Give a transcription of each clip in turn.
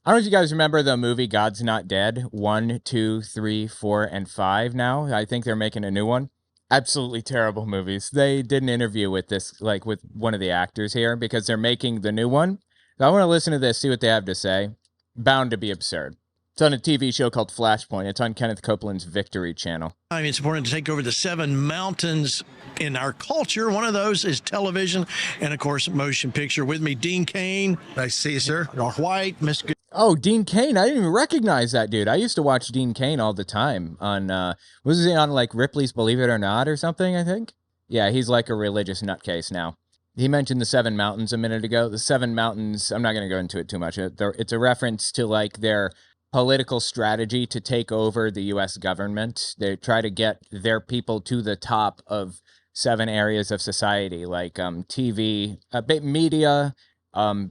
I don't know if you guys remember the movie God's Not Dead. 1, 2, 3, 4, and 5 now. I think they're making a new one. Absolutely terrible movies. They did an interview with this, like with one of the actors here, because they're making the new one. So I want to listen to this, see what they have to say. Bound to be absurd. It's on a TV show called Flashpoint. It's on Kenneth Copeland's Victory channel. I mean, it's important to take over the 7 mountains in our culture. One of those is television and, of course, motion picture. With me, Dean Cain. Nice to see you, sir. Our white, Miss Good. Oh, Dean Cain. I didn't even recognize that dude. I used to watch Dean Cain all the time on, was he on like Ripley's Believe It or Not or something, I think? Yeah, he's like a religious nutcase now. He mentioned the 7 mountains a minute ago. The 7 mountains, I'm not going to go into it too much. It's a reference to like their political strategy to take over the U.S. government. They try to get their people to the top of 7 areas of society, like TV, media,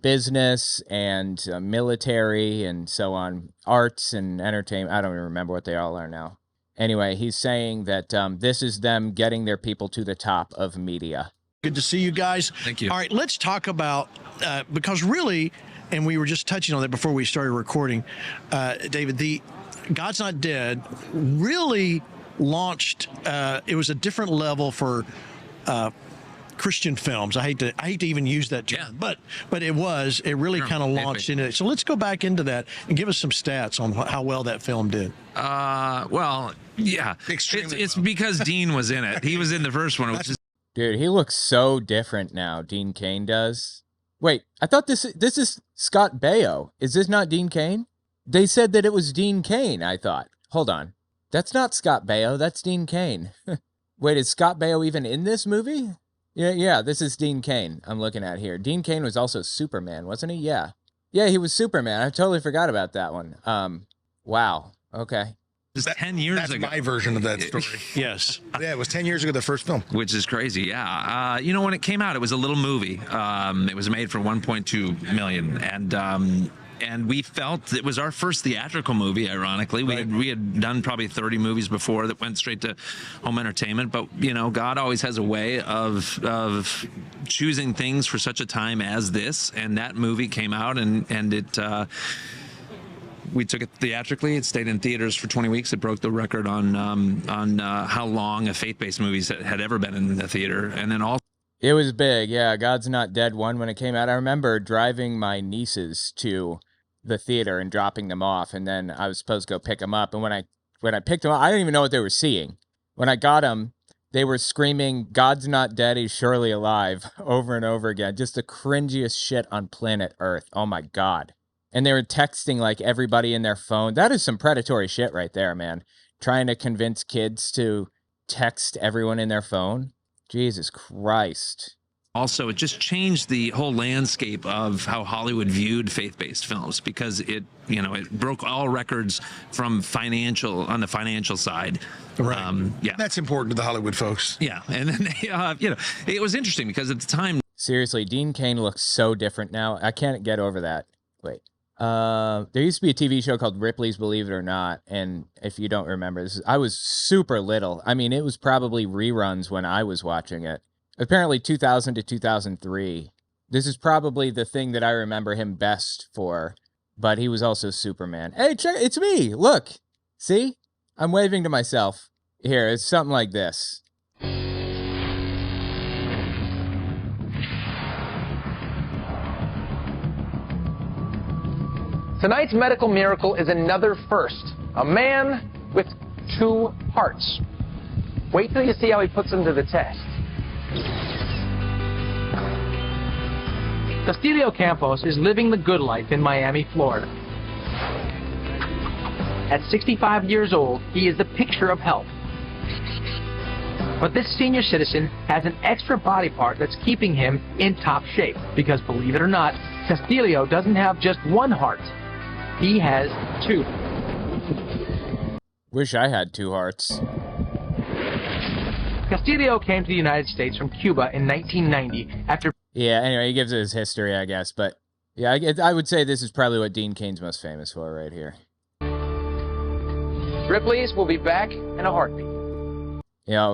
business, and military, and so on, arts and entertainment. I don't even remember what they all are now. Anyway, he's saying that this is them getting their people to the top of media. Good to see you guys. Thank you. All right, let's talk about, because really, and we were just touching on that before we started recording, David, the God's Not Dead really launched, it was a different level for Christian films. I hate to even use that term, but it really kind of launched into it. So let's go back into that and give us some stats on how well that film did. Well, yeah, it's because Dean was in it. He was in the first one, which is. Dude, he looks so different now, Dean Cain does. Wait, I thought this is Scott Baio. Is this not Dean Cain? They said that it was Dean Cain, I thought. Hold on. That's not Scott Baio, that's Dean Cain. Wait, is Scott Baio even in this movie? Yeah, this is Dean Cain I'm looking at here. Dean Cain was also Superman, wasn't he? Yeah. Yeah, he was Superman. I totally forgot about that one. Wow. Okay. Just 10 years That's ago. my version of that story. Yes. Yeah, it was 10 years ago, the first film. Which is crazy, yeah. You know, when it came out, it was a little movie. It was made for $1.2 million, and we felt it was our first theatrical movie. Ironically, we had done probably 30 movies before that went straight to home entertainment. But you know, God always has a way of choosing things for such a time as this. And that movie came out, and it. We took it theatrically. It stayed in theaters for 20 weeks. It broke the record on how long a faith-based movie had ever been in the theater. And then also, it was big. Yeah, God's Not Dead 1 when it came out. I remember driving my nieces to the theater and dropping them off, and then I was supposed to go pick them up. And when I picked them up, I didn't even know what they were seeing. When I got them, they were screaming, "God's not dead, he's surely alive," over and over again. Just the cringiest shit on planet Earth. Oh my God. And they were texting like everybody in their phone. That is some predatory shit right there, man. Trying to convince kids to text everyone in their phone. Jesus Christ. Also, it just changed the whole landscape of how Hollywood viewed faith-based films, because it broke all records from on the financial side. Right. Yeah, that's important to the Hollywood folks. Yeah, and then it was interesting because at the time. Seriously, Dean Cain looks so different now. I can't get over that. Wait. There used to be a TV show called Ripley's Believe It or Not, and if you don't remember, I was super little. I mean, it was probably reruns when I was watching it. Apparently 2000 to 2003. This is probably the thing that I remember him best for, but he was also Superman. Hey, check, it's me. Look. See? I'm waving to myself. Here, it's something like this. Tonight's medical miracle is another first. A man with 2 hearts. Wait till you see how he puts them to the test. Castillo Campos is living the good life in Miami, Florida. At 65 years old, he is the picture of health. But this senior citizen has an extra body part that's keeping him in top shape. Because believe it or not, Castillo doesn't have just 1 heart. He has 2. Wish I had 2 hearts. Castillo came to the United States from Cuba in 1990 after... Yeah, anyway, he gives his history, I guess. But, yeah, I would say this is probably what Dean Cain's most famous for right here. Ripley's will be back in a heartbeat.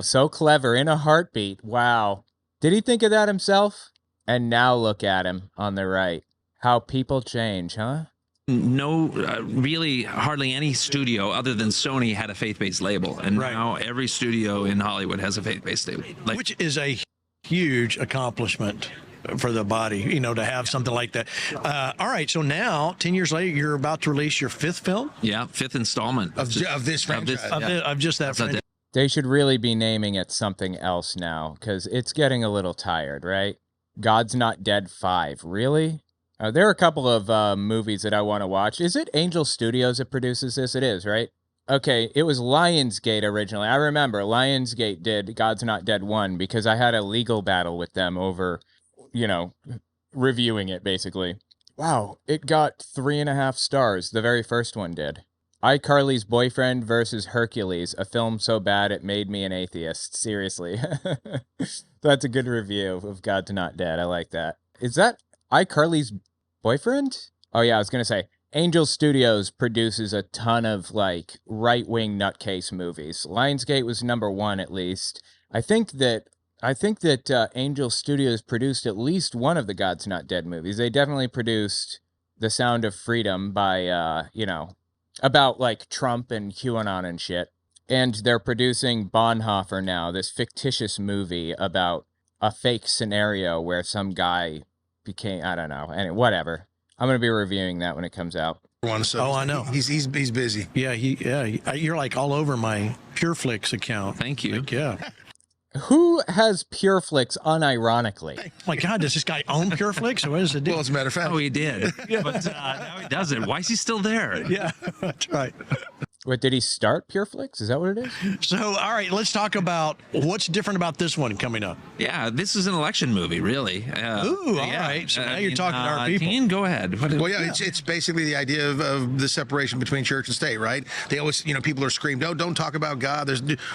So clever, in a heartbeat. Wow. Did he think of that himself? And now look at him on the right. How people change, huh? no, really hardly any studio other than Sony had a faith-based label, and Right. now every studio in Hollywood has a faith-based label. Like, Which is a huge accomplishment for the body, to have something like that. All right, so now 10 years later, you're about to release your 5th film yeah, 5th installment Of this franchise. of just that. So franchise. They should really be naming it something else now, because it's getting a little tired, right? God's Not Dead 5. Really? There are a couple of movies that I want to watch. Is it Angel Studios that produces this? It is, right? Okay, it was Lionsgate originally. I remember Lionsgate did God's Not Dead 1 because I had a legal battle with them over, reviewing it, basically. Wow, it got 3.5 stars. The very first one did. iCarly's Boyfriend versus Hercules, a film so bad it made me an atheist. Seriously. That's a good review of God's Not Dead. I like that. Is that iCarly's Boyfriend? Oh yeah, I was going to say, Angel Studios produces a ton of, right-wing nutcase movies. Lionsgate was number 1, at least. I think that Angel Studios produced at least one of the God's Not Dead movies. They definitely produced The Sound of Freedom by, about, Trump and QAnon and shit. And they're producing Bonhoeffer now, this fictitious movie about a fake scenario where some guy became, I don't know, and whatever. I'm going to be reviewing that when it comes out. So I know. He's busy. Yeah, you're like all over my PureFlix account. Thank you. Yeah. Who has PureFlix unironically? Oh my God, does this guy own PureFlix? What is it do? Well, as a matter of fact, Oh, he did. But now he doesn't. Why is he still there? Yeah, that's right. What, did he start PureFlix? Is that what it is? So, all right, let's talk about what's different about this one coming up. Yeah, this is an election movie, really. Ooh, all right. So now you're talking to our people. Dean, go ahead. well, yeah, it's basically the idea of the separation between church and state, right? They always, people are screaming, don't talk about God.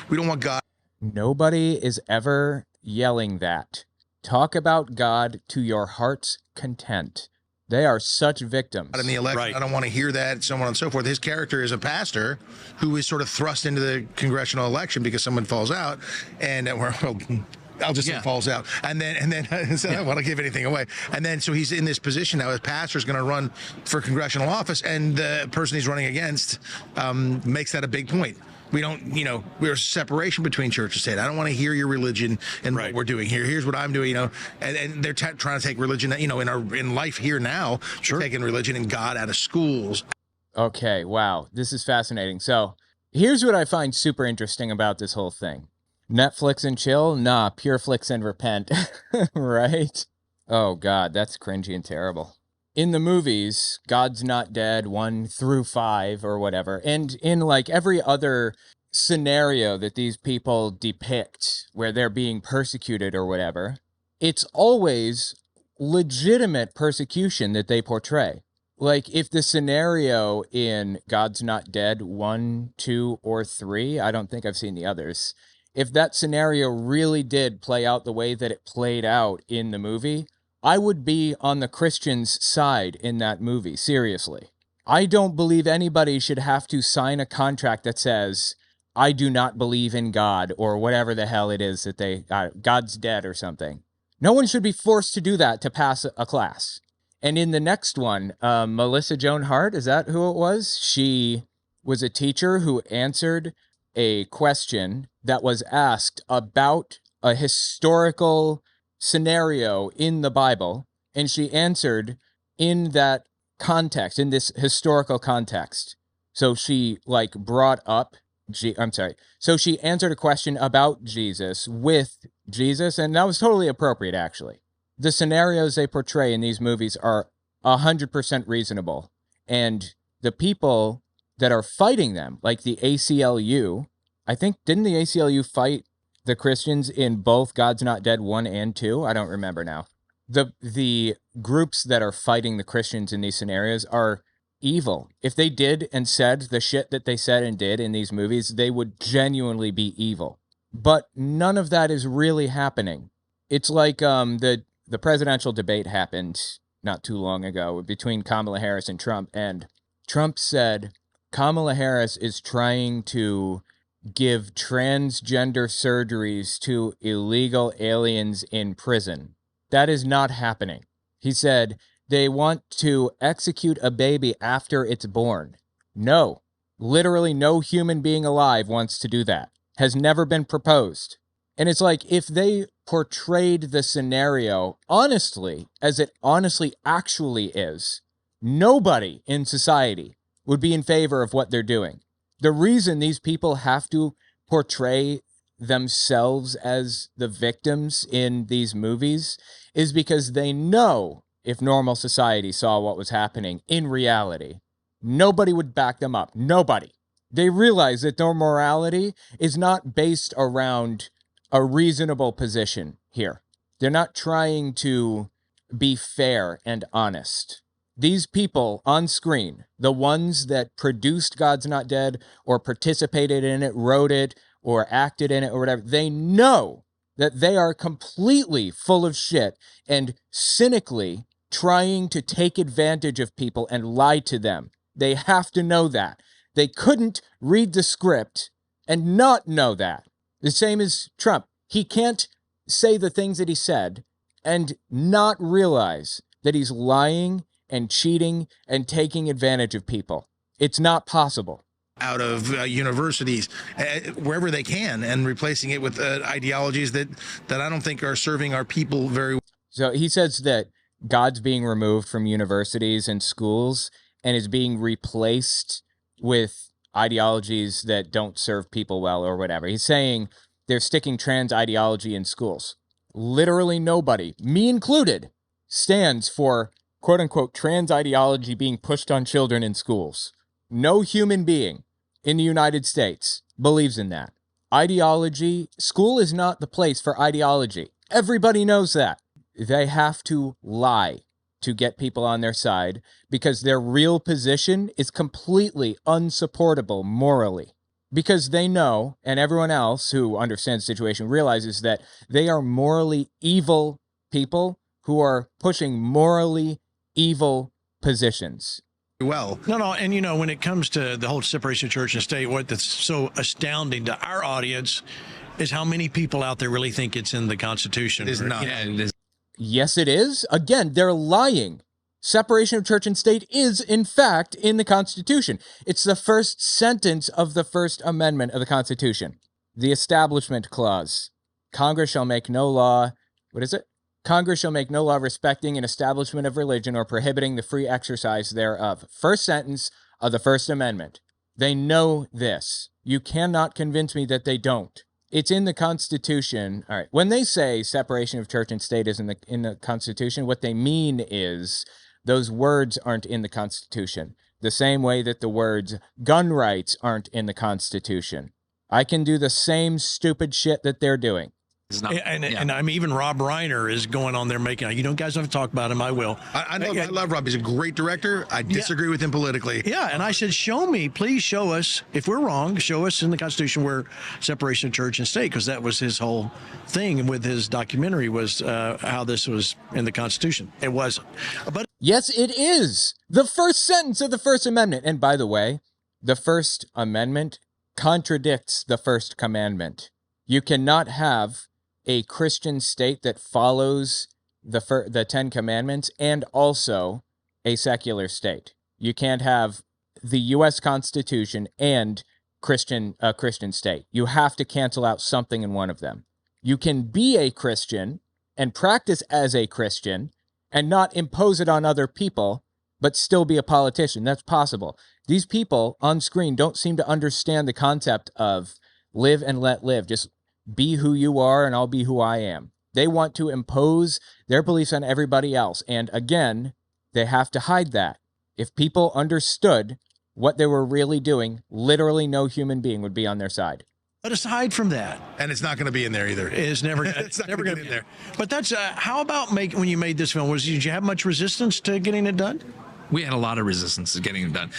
We don't want God. Nobody is ever yelling that. Talk about God to your heart's content. They are such victims. In the election, Right. I don't want to hear that, so on and so forth. His character is a pastor who is sort of thrust into the congressional election because someone falls out, and I'll just say falls out, and then so I don't want to give anything away. And then so he's in this position now. His pastor's going to run for congressional office, and the person he's running against makes that a big point. We don't, we're separation between church and state. I don't want to hear your religion and what we're doing here. Here's what I'm doing, and they're trying to take religion, in life here now, taking religion and God out of schools. Okay, wow. This is fascinating. So here's what I find super interesting about this whole thing. Netflix and chill? Nah, PureFlix and repent. Right? Oh, God, that's cringy and terrible. In the movies, God's Not Dead 1 through 5 or whatever, and in every other scenario that these people depict where they're being persecuted or whatever, it's always legitimate persecution that they portray. If the scenario in God's Not Dead 1, 2, or 3, I don't think I've seen the others, if that scenario really did play out the way that it played out in the movie, I would be on the Christians' side in that movie, seriously. I don't believe anybody should have to sign a contract that says, I do not believe in God, or whatever the hell it is that God's dead or something. No one should be forced to do that to pass a class. And in the next one, Melissa Joan Hart, is that who it was? She was a teacher who answered a question that was asked about a historical scenario in the Bible, and she answered in that context, in this historical context. So she brought up so she answered a question about Jesus with Jesus, and that was totally appropriate, actually. The scenarios they portray in these movies are 100% reasonable, and the people that are fighting them, like the ACLU, I think, didn't the ACLU fight the Christians in both God's Not Dead 1 and 2? I don't remember now. The groups that are fighting the Christians in these scenarios are evil. If they did and said the shit that they said and did in these movies, they would genuinely be evil. But none of that is really happening. It's like the presidential debate happened not too long ago between Kamala Harris and Trump, and Trump said Kamala Harris is trying to give transgender surgeries to illegal aliens in prison. That is not happening. He said, they want to execute a baby after it's born. No, literally no human being alive wants to do that. Has never been proposed. And it's like, if they portrayed the scenario honestly, as it honestly actually is, nobody in society would be in favor of what they're doing. The reason these people have to portray themselves as the victims in these movies is because they know if normal society saw what was happening in reality, nobody would back them up. Nobody. They realize that their morality is not based around a reasonable position here. They're not trying to be fair and honest. These people on screen, the ones that produced God's Not Dead or participated in it, wrote it, or acted in it or whatever, they know that they are completely full of shit and cynically trying to take advantage of people and lie to them. They have to know that. They couldn't read the script and not know that. The same as Trump. He can't say the things that he said and not realize that he's lying and cheating and taking advantage of people. It's not possible. Out of universities, wherever they can, and replacing it with ideologies that I don't think are serving our people very well. So he says that God's being removed from universities and schools and is being replaced with ideologies that don't serve people well or whatever. He's saying they're sticking trans ideology in schools. Literally nobody, me included, stands for quote-unquote trans ideology being pushed on children in schools. No human being in the United States believes in that. Ideology, school is not the place for ideology. Everybody knows that. They have to lie to get people on their side because their real position is completely unsupportable morally. Because they know, and everyone else who understands the situation realizes that they are morally evil people who are pushing morally evil positions. Well, No, and you know, when it comes to the whole separation of church and state, what that's so astounding to our audience is how many people out there really think it's in the Constitution. It is not. Yeah, it is. Yes, it is. Again, they're lying. Separation of church and state is, in fact, in the Constitution. It's the first sentence of the First Amendment of the Constitution. The Establishment Clause. Congress shall make no law. What is it? Congress shall make no law respecting an establishment of religion or prohibiting the free exercise thereof. First sentence of the First Amendment. They know this. You cannot convince me that they don't. It's in the Constitution. All right. When they say separation of church and state is in the Constitution, what they mean is those words aren't in the Constitution. The same way that the words gun rights aren't in the Constitution. I can do the same stupid shit that they're doing. And I'm even Rob Reiner is going on there making, you know, guys don't have to talk about him. I will. I love Rob. He's a great director. I disagree with him politically. Yeah, and I said, please show us, if we're wrong, show us in the Constitution where separation of church and state, because that was his whole thing with his documentary was how this was in the Constitution. It wasn't. But yes, it is. The first sentence of the First Amendment. And by the way, the First Amendment contradicts the First Commandment. You cannot have a Christian state that follows the Ten Commandments and also a secular state. You can't have the U.S. Constitution and a Christian state. You have to cancel out something in one of them. You can be a Christian and practice as a Christian and not impose it on other people, but still be a politician. That's possible. These people on screen don't seem to understand the concept of live and let live. Just be who you are and I'll be who I am. They want to impose their beliefs on everybody else. And again, they have to hide that. If people understood what they were really doing, literally no human being would be on their side. But aside from that, and it's not going to be in there either. It's never going to be in there. But that's how about when you made this film? Did you have much resistance to getting it done? We had a lot of resistance to getting it done.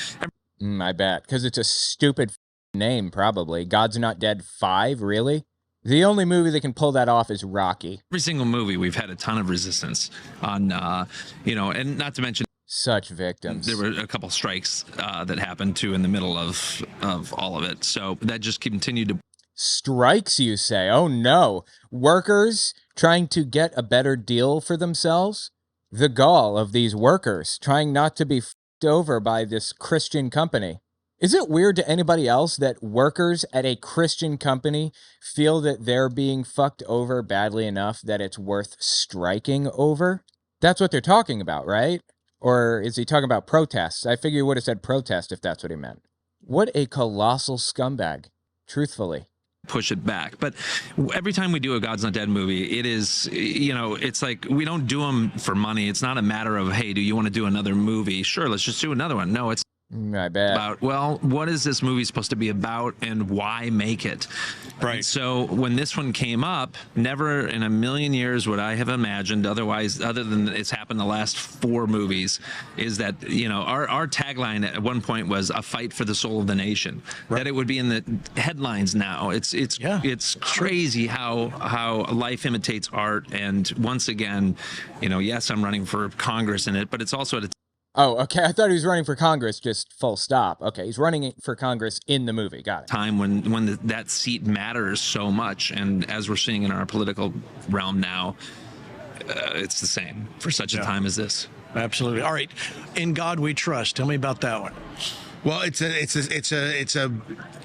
I bet, because it's a stupid name, probably. God's Not Dead 5, really? The only movie that can pull that off is Rocky. Every single movie, we've had a ton of resistance on, and not to mention, such victims. there were a couple strikes that happened too in the middle of all of it. So that just continued to. Strikes, you say? Oh no. Workers trying to get a better deal for themselves? The gall of these workers trying not to be f***ed over by this Christian company. Is it weird to anybody else that workers at a Christian company feel that they're being fucked over badly enough that it's worth striking over? That's what they're talking about, right? Or is he talking about protests? I figure he would have said protest if that's what he meant. What a colossal scumbag, truthfully. Push it back. But every time we do a God's Not Dead movie, it is, it's like we don't do them for money. It's not a matter of, hey, do you want to do another movie? Sure, let's just do another one. No, it's I bet. about, well, what is this movie supposed to be about and why make it? Right. And so when this one came up, never in a million years would I have imagined otherwise, other than it's happened the last 4 movies, is that, our tagline at one point was a fight for the soul of the nation. Right. That it would be in the headlines now. It's crazy how life imitates art. And once again, yes, I'm running for Congress in it, but it's also at a Oh, okay. I thought he was running for Congress, just full stop. Okay, he's running for Congress in the movie. Got it. time when that seat matters so much, and as we're seeing in our political realm now, it's the same for such a time as this. Absolutely. All right. In God We Trust. Tell me about that one. Well, it's a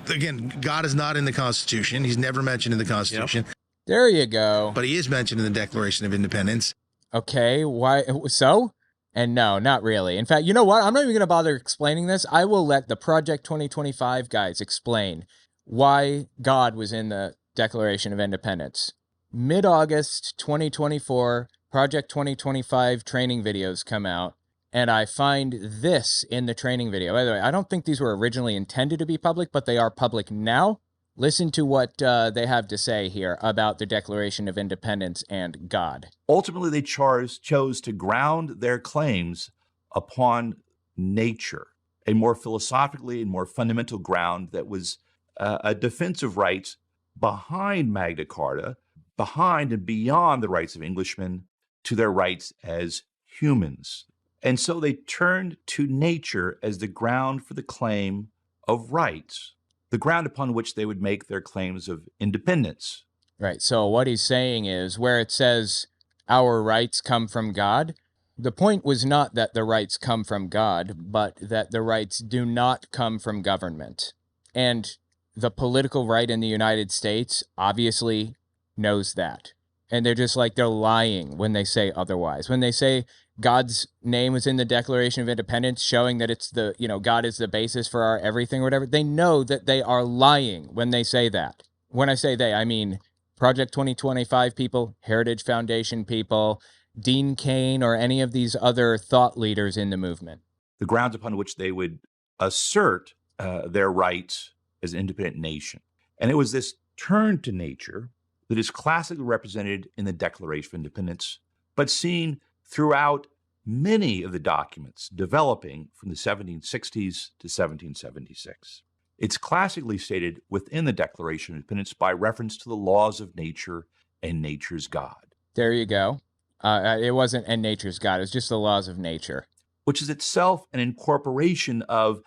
again, God is not in the Constitution. He's never mentioned in the Constitution. Yep. There you go. But he is mentioned in the Declaration of Independence. Okay, why so? And no, not really. In fact, you know what? I'm not even going to bother explaining this. I will let the Project 2025 guys explain why God was in the Declaration of Independence. Mid-August 2024, Project 2025 training videos come out, and I find this in the training video. By the way, I don't think these were originally intended to be public, but they are public now. Listen to what they have to say here about the Declaration of Independence and God. Ultimately, they chose to ground their claims upon nature, a more philosophically and more fundamental ground that was a defense of rights behind Magna Carta, behind and beyond the rights of Englishmen to their rights as humans. And so they turned to nature as the ground for the claim of rights, the ground upon which they would make their claims of independence. Right. So what he's saying is where it says our rights come from God, the point was not that the rights come from God, but that the rights do not come from government. And the political right in the United States obviously knows that. And they're lying when they say otherwise. When they say God's name is in the Declaration of Independence, showing that it's God is the basis for our everything or whatever, they know that they are lying when they say that. When I say they, I mean Project 2025 people, Heritage Foundation people, Dean Cain, or any of these other thought leaders in the movement. The grounds upon which they would assert their rights as an independent nation. And it was this turn to nature that is classically represented in the Declaration of Independence, but seen throughout many of the documents developing from the 1760s to 1776. It's classically stated within the Declaration of Independence by reference to the laws of nature and nature's God. There you go. It wasn't "and nature's God," it's just the laws of nature. Which is itself an incorporation of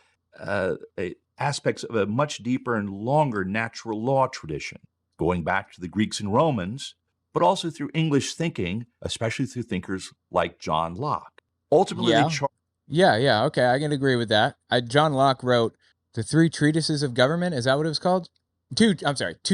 aspects of a much deeper and longer natural law tradition, going back to the Greeks and Romans, but also through English thinking, especially through thinkers like John Locke. Ultimately, Yeah, okay, I can agree with that. John Locke wrote the 3 Treatises of Government. Is that what it was called? 2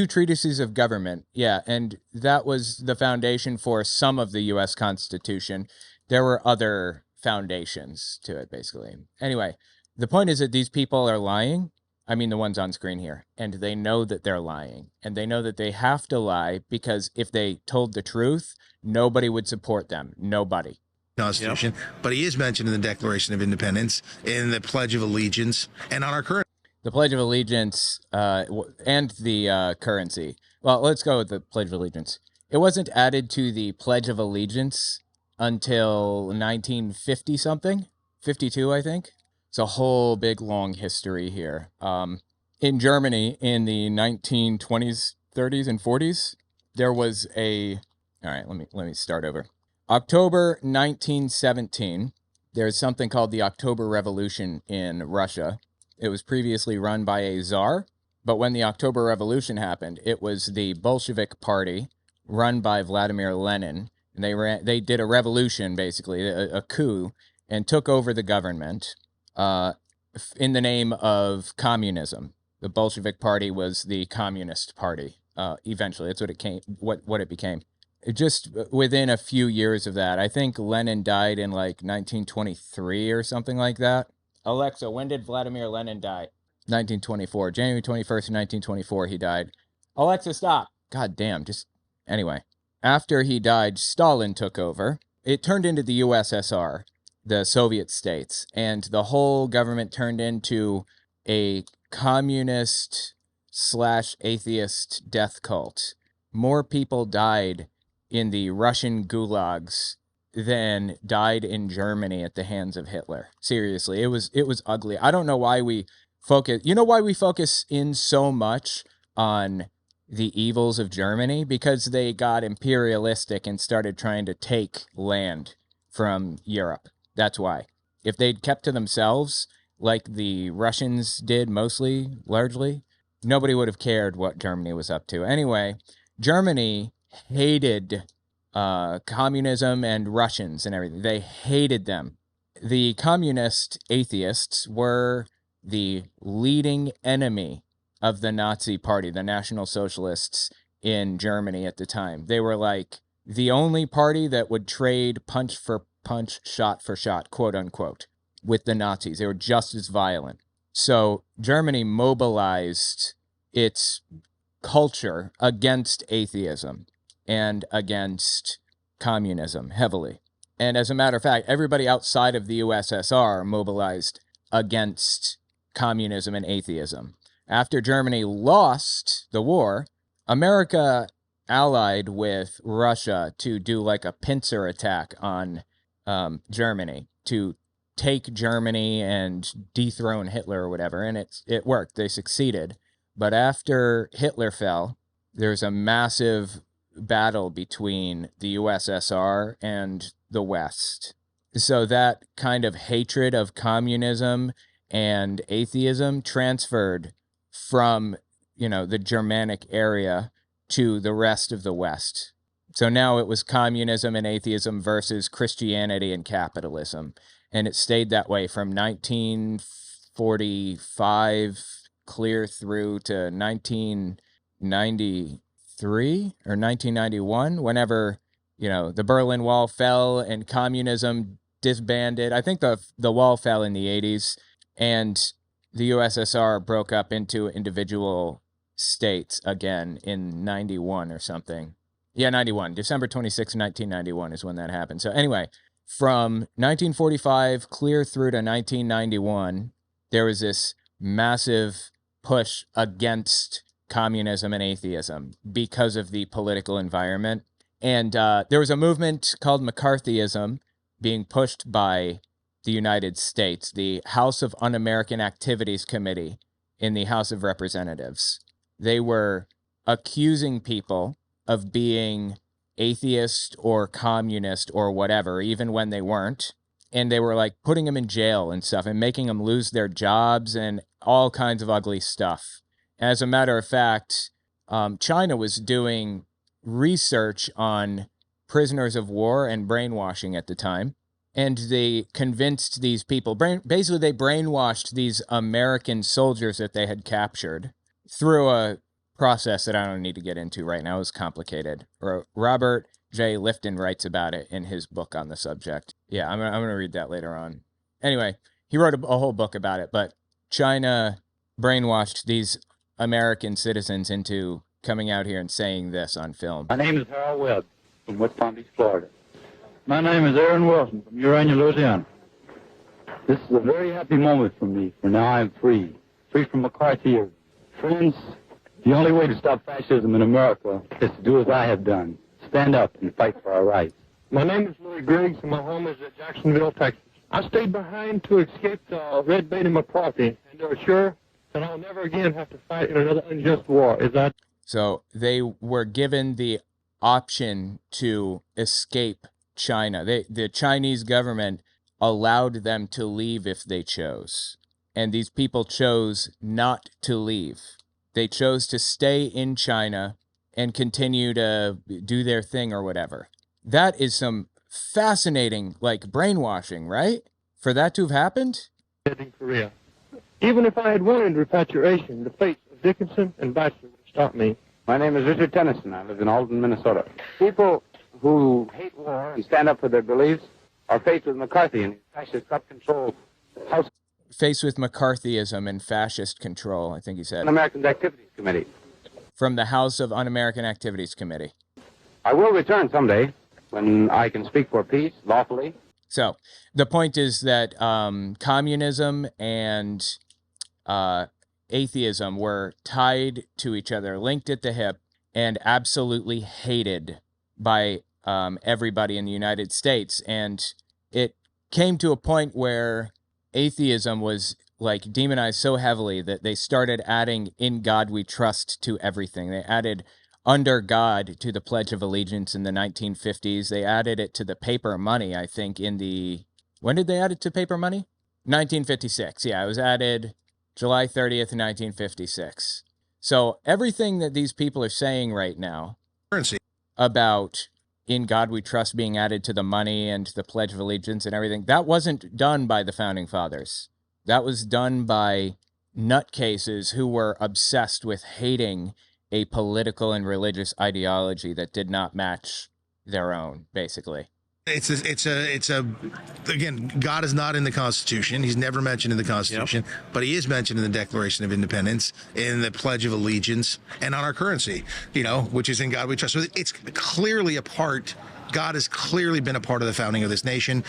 Treatises of Government. Yeah, and that was the foundation for some of the U.S. Constitution. There were other foundations to it, basically. Anyway, the point is that these people are lying. I mean, the ones on screen here. And they know that they're lying. And they know that they have to lie because if they told the truth, nobody would support them. Nobody. Constitution, but he is mentioned in the Declaration of Independence, in the Pledge of Allegiance, and on our current. The Pledge of Allegiance and the currency. Well, let's go with the Pledge of Allegiance. It wasn't added to the Pledge of Allegiance until 1950-something, 52, I think. It's a whole big, long history here. In Germany, in the 1920s, 30s, and 40s, there was a... All right, let me start over. October 1917, there's something called the October Revolution in Russia. It was previously run by a czar, but when the October Revolution happened, it was the Bolshevik Party, run by Vladimir Lenin, and they did a revolution, basically a coup, and took over the government in the name of communism. The Bolshevik Party was the Communist Party. Eventually, that's what it became. Just within a few years of that, I think Lenin died in like 1923 or something like that. Alexa, when did Vladimir Lenin die? 1924. January 21st, 1924, he died. Alexa, stop. God damn, anyway. After he died, Stalin took over. It turned into the USSR, the Soviet states, and the whole government turned into a communist/atheist death cult. More people died in the Russian gulags than died in Germany at the hands of Hitler. Seriously, it was ugly. I don't know why we focus. You know why we focus in so much on the evils of Germany? Because they got imperialistic and started trying to take land from Europe. That's why. If they'd kept to themselves, like the Russians did largely, nobody would have cared what Germany was up to. Anyway, Germany hated communism and Russians and everything. They hated them. The communist atheists were the leading enemy of the Nazi Party, the National Socialists in Germany at the time. They were like the only party that would trade punch for punch, shot for shot, quote unquote, with the Nazis. They were just as violent. So Germany mobilized its culture against atheism and against communism heavily. And as a matter of fact, everybody outside of the USSR mobilized against communism and atheism. After Germany lost the war, America allied with Russia to do like a pincer attack on Germany, to take Germany and dethrone Hitler or whatever, and it worked. They succeeded. But after Hitler fell, there's a massive battle between the USSR and the West. So that kind of hatred of communism and atheism transferred from, the Germanic area to the rest of the West. So now it was communism and atheism versus Christianity and capitalism. And it stayed that way from 1945 clear through to 1993 or 1991, whenever, the Berlin Wall fell and communism disbanded. I think the wall fell in the 80s, and the USSR broke up into individual states again in 91 or something. Yeah, 91. December 26, 1991 is when that happened. So anyway, from 1945 clear through to 1991, there was this massive push against communism and atheism because of the political environment. And there was a movement called McCarthyism being pushed by the United States, the House of Un-American Activities Committee in the House of Representatives. They were accusing people of being atheist or communist or whatever, even when they weren't. And they were like putting them in jail and stuff and making them lose their jobs and all kinds of ugly stuff. As a matter of fact, China was doing research on prisoners of war and brainwashing at the time. And they convinced these people, basically they brainwashed these American soldiers that they had captured through a process that I don't need to get into right now. It was complicated. Robert J. Lifton writes about it in his book on the subject. Yeah, I'm going to read that later on. Anyway, he wrote a whole book about it, but China brainwashed these American citizens into coming out here and saying this on film. My name is Harold Webb from West Palm Beach, Florida. My name is Aaron Wilson from Urania, Louisiana. This is a very happy moment for me, for now I am free from McCarthyism. Friends, the only way to stop fascism in America is to do as I have done. Stand up and fight for our rights. My name is Louis Griggs, and my home is at Jacksonville, Texas. I stayed behind to escape the red bait of McCarthy, and to assure that I'll never again have to fight in another unjust war. Is that? So they were given the option to escape China. The Chinese government allowed them to leave if they chose. And these people chose not to leave. They chose to stay in China and continue to do their thing or whatever. That is some fascinating, like, brainwashing, right? For that to have happened? In Korea. Even if I had wanted repatriation, the fates of Dickinson and Baxter would have stopped me. My name is Richard Tennyson. I live in Alden, Minnesota. People who hate war and stand up for their beliefs are faced with McCarthy and his fascist up-control House Faced with McCarthyism and fascist control, I think he said. Un-American Activities Committee. From the House of Un-American Activities Committee. I will return someday when I can speak for peace lawfully. So the point is that communism and atheism were tied to each other, linked at the hip, and absolutely hated by everybody in the United States. And it came to a point where atheism was like demonized so heavily that they started adding "In God We Trust" to everything. They added "Under God" to the Pledge of Allegiance in the 1950s. They added it to the paper money, I think, in the... When did they add it to paper money? 1956. Yeah, it was added July 30th, 1956. So everything that these people are saying right now about "In God We Trust" being added to the money and the Pledge of Allegiance and everything, that wasn't done by the Founding Fathers. That was done by nutcases who were obsessed with hating a political and religious ideology that did not match their own, basically. Again, God is not in the Constitution. He's never mentioned in the Constitution, but he is mentioned in the Declaration of Independence, in the Pledge of Allegiance, and on our currency, which is "In God We Trust." So it's clearly a part. God has clearly been a part of the founding of this nation.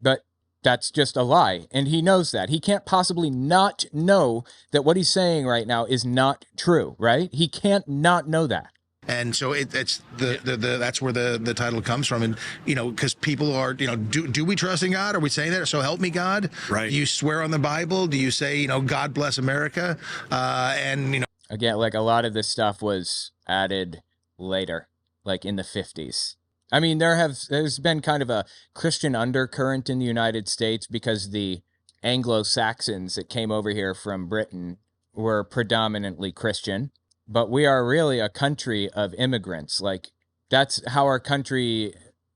But that's just a lie, and he knows that. He can't possibly not know that what he's saying right now is not true, right? He can't not know that. And so that's that's where the title comes from. And, because people are, do we trust in God? Are we saying that? So help me God. Right. Do you swear on the Bible? Do you say, God bless America? Again, like a lot of this stuff was added later, like in the 50s. I mean, there's been kind of a Christian undercurrent in the United States because the Anglo-Saxons that came over here from Britain were predominantly Christian. But we are really a country of immigrants. Like, that's how our country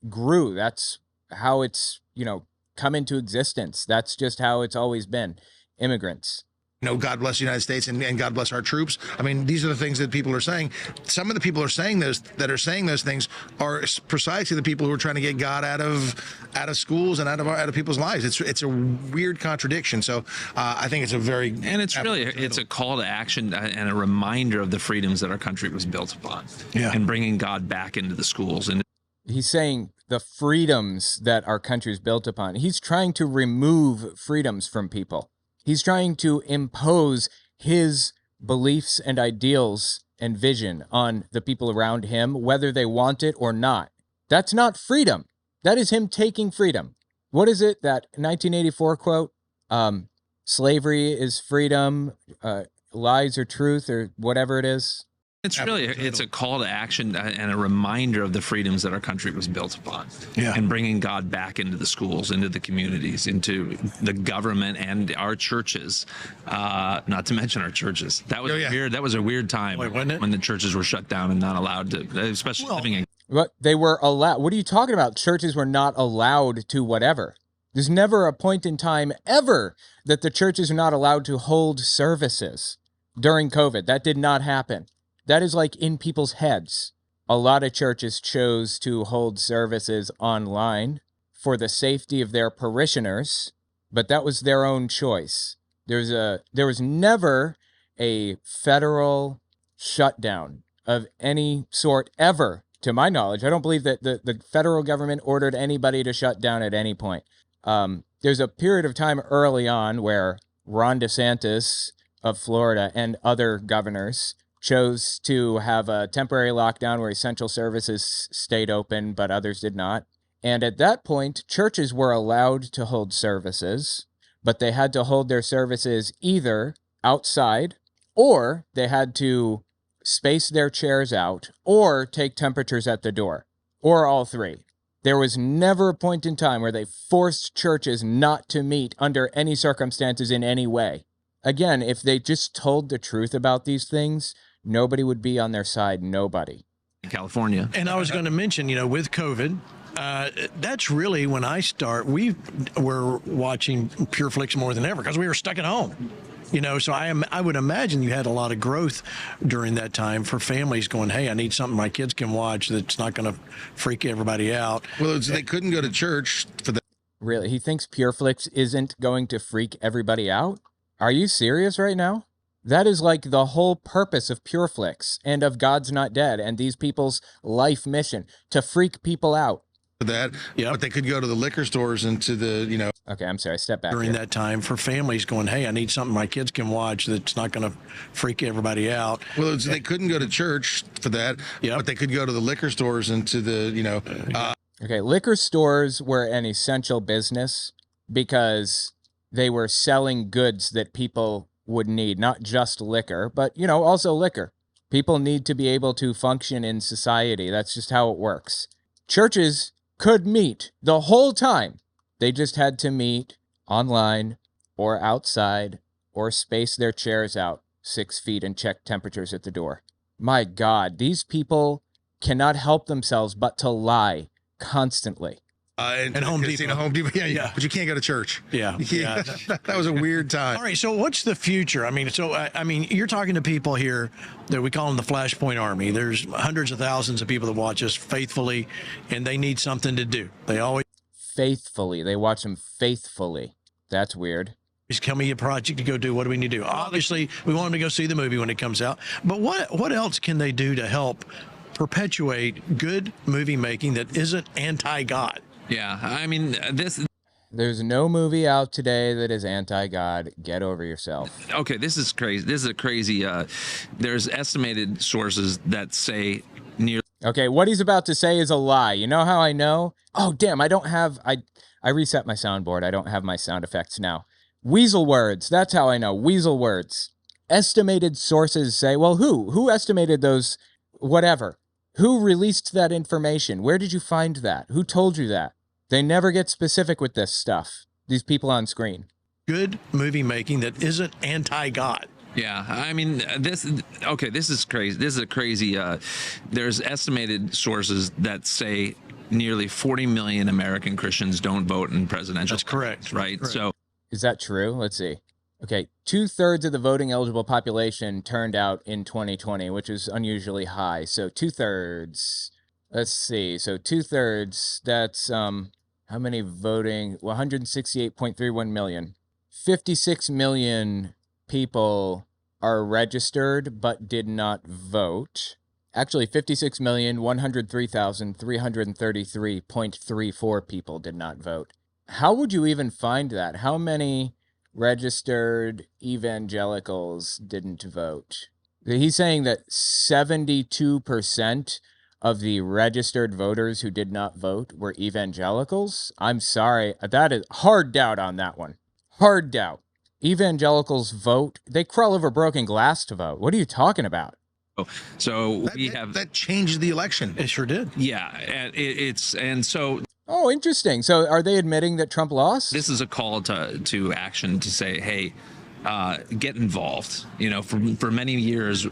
grew. That's how it's, come into existence. That's just how it's always been. Immigrants. God bless the United States and God bless our troops. I mean, these are the things that people are saying. Some of the people those things are precisely the people who are trying to get God out of schools and out of people's lives. It's a weird contradiction. So I think it's it's a call to action and a reminder of the freedoms that our country was built upon. Yeah. And bringing God back into the schools. And he's saying the freedoms that our country is built upon. He's trying to remove freedoms from people. He's trying to impose his beliefs and ideals and vision on the people around him, whether they want it or not. That's not freedom. That is him taking freedom. What is it, that 1984 quote? Slavery is freedom, lies are truth, or whatever it is. It's a call to action and a reminder of the freedoms that our country was built upon. Yeah. And bringing God back into the schools, into the communities, into the government and our churches. Not to mention our churches. That was weird. That was a weird time when the churches were shut down and not allowed to, especially living in. But they were allowed. What are you talking about? Churches were not allowed to whatever. There's never a point in time ever that the churches are not allowed to hold services during COVID. That did not happen. That is like in people's heads. A lot of churches chose to hold services online for the safety of their parishioners, but that was their own choice. There was never a federal shutdown of any sort ever, to my knowledge. I don't believe that the federal government ordered anybody to shut down at any point. There's a period of time early on where Ron DeSantis of Florida and other governors chose to have a temporary lockdown where essential services stayed open, but others did not. And at that point, churches were allowed to hold services, but they had to hold their services either outside, or they had to space their chairs out, or take temperatures at the door, or all three. There was never a point in time where they forced churches not to meet under any circumstances in any way. Again, if they just told the truth about these things, nobody would be on their side. Nobody. in California. And I was going to mention, with COVID, that's really when we were watching Pure Flix more than ever because we were stuck at home. So I would imagine you had a lot of growth during that time for families going, hey, I need something my kids can watch that's not going to freak everybody out. Well, they couldn't go to church for the. Really? He thinks PureFlix isn't going to freak everybody out? Are you serious right now? That is like the whole purpose of PureFlix and of God's Not Dead and these people's life mission, to freak people out. That, but they could go to the liquor stores and to the, Okay, I'm sorry, step back. During that time for families going, hey, I need something my kids can watch that's not going to freak everybody out. Well, they couldn't go to church for that, but they could go to the liquor stores and to the, Okay, liquor stores were an essential business because they were selling goods that people would need, not just liquor, but, also liquor. People need to be able to function in society. That's just how it works. Churches could meet the whole time. They just had to meet online or outside or space their chairs out 6 feet and check temperatures at the door. My God, these people cannot help themselves but to lie constantly. And Home Depot. Home Depot. Yeah, but you can't go to church. Yeah. That was a weird time. All right, so what's the future? You're talking to people here that we call them the Flashpoint Army. There's hundreds of thousands of people that watch us faithfully, and they need something to do. They always faithfully. They watch them faithfully. That's weird. Tell me a project to go do. What do we need to do? Obviously, we want them to go see the movie when it comes out. But what else can they do to help perpetuate good movie making that isn't anti-God? Yeah, There's no movie out today that is anti-God. Get over yourself. Okay, this is crazy. This is a crazy. There's estimated sources that say near. Okay, what he's about to say is a lie. You know how I know? Oh, damn, I reset my soundboard. I don't have my sound effects now. Weasel words. That's how I know. Weasel words. Estimated sources say, well, who estimated those? Whatever. Who released that information? Where did you find that? Who told you that? They never get specific with this stuff. These people on screen. Good movie making that isn't anti-God. Yeah, this is crazy. This is a crazy. There's estimated sources that say nearly 40 million American Christians don't vote in presidential. That's correct. Right. Correct. So is that true? Let's see. Okay, 2/3 of the voting eligible population turned out in 2020, which is unusually high. So 2/3. Let's see. So 2/3. That's how many voting? 168.31 million. 56 million people are registered but did not vote. Actually, 56,103,333.34 people did not vote. How would you even find that? How many registered evangelicals didn't vote? He's saying that 72% of the registered voters who did not vote were evangelicals. I'm sorry. That is hard doubt on that one. Hard doubt. Evangelicals vote. They crawl over broken glass to vote. What are you talking about? So that changed the election. It sure did. Yeah, and so. Oh, interesting. So are they admitting that Trump lost? This is a call to action to say, hey, get involved. For many years,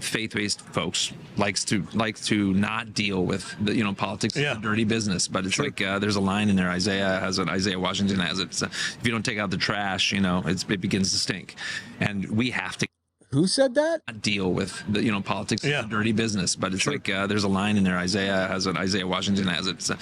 faith-based folks likes to not deal with politics. It's a dirty business, but it's like there's a line in there. Isaiah Washington has it. So if you don't take out the trash, it begins to stink, and we have to. Who said that? Deal with politics. It's a dirty business, but it's like there's a line in there. Isaiah Washington has it. So.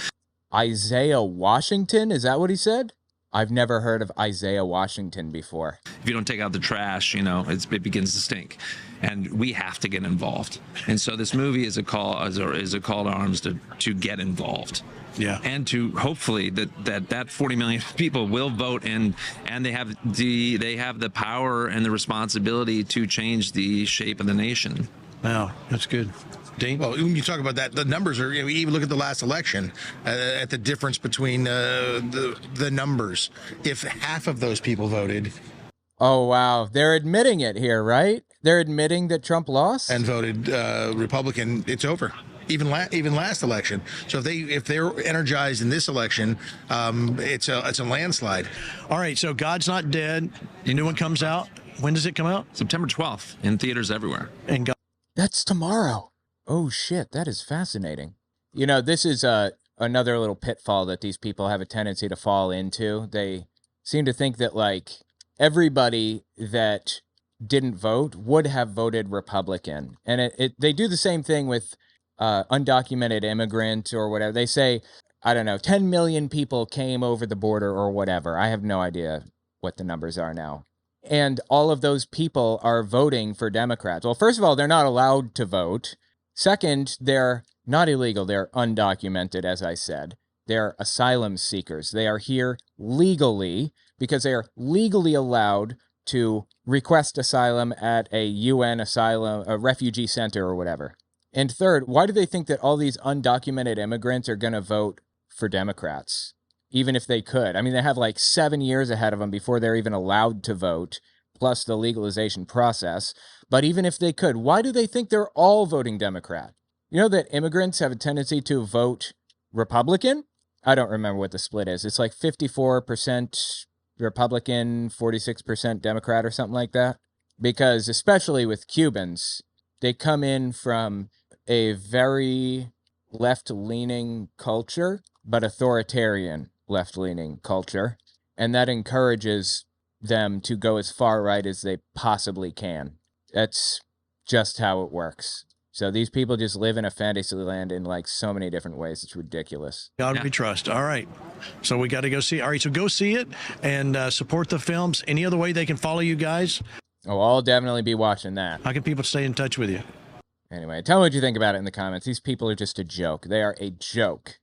Isaiah Washington? Is that what he said? I've never heard of Isaiah Washington before. If you don't take out the trash, it begins to stink, and we have to get involved. And so this movie is a call to arms to get involved. Yeah, and to hopefully that 40 million people will vote, and they have the power and the responsibility to change the shape of the nation. Wow, that's good. Dean? Well, when you talk about that, the numbers are, even look at the last election, at the difference between the numbers. If half of those people voted. Oh, wow. They're admitting it here, right? They're admitting that Trump lost? And voted Republican, it's over. Even last election. So if they're energized in this election, it's a landslide. All right, so God's Not Dead. The new one comes out. When does it come out? September 12th in theaters everywhere. And that's tomorrow. Oh shit, that is fascinating. This is another little pitfall that these people have a tendency to fall into. They seem to think that like everybody that didn't vote would have voted Republican, and they do the same thing with undocumented immigrant or whatever. They say, I don't know, 10 million people came over the border or whatever. I have no idea what the numbers are now. And all of those people are voting for Democrats. Well, first of all, they're not allowed to vote. Second, they're not illegal. They're undocumented, as I said. They're asylum seekers. They are here legally because they are legally allowed to request asylum at a UN asylum, a refugee center or whatever. And third, why do they think that all these undocumented immigrants are going to vote for Democrats, even if they could? I mean, they have like 7 years ahead of them before they're even allowed to vote, plus the legalization process. But even if they could, why do they think they're all voting Democrat? You know that immigrants have a tendency to vote Republican? I don't remember what the split is. It's like 54% Republican, 46% Democrat or something like that. Because especially with Cubans, they come in from a very left-leaning culture, but authoritarian left-leaning culture. And that encourages them to go as far right as they possibly can. That's just how it works. So these people just live in a fantasy land in like so many different ways. It's ridiculous. God we trust. All right. So we got to go see it. All right. So go see it and support the films. Any other way they can follow you guys? Oh, I'll definitely be watching that. How can people stay in touch with you? Anyway, tell me what you think about it in the comments. These people are just a joke. They are a joke.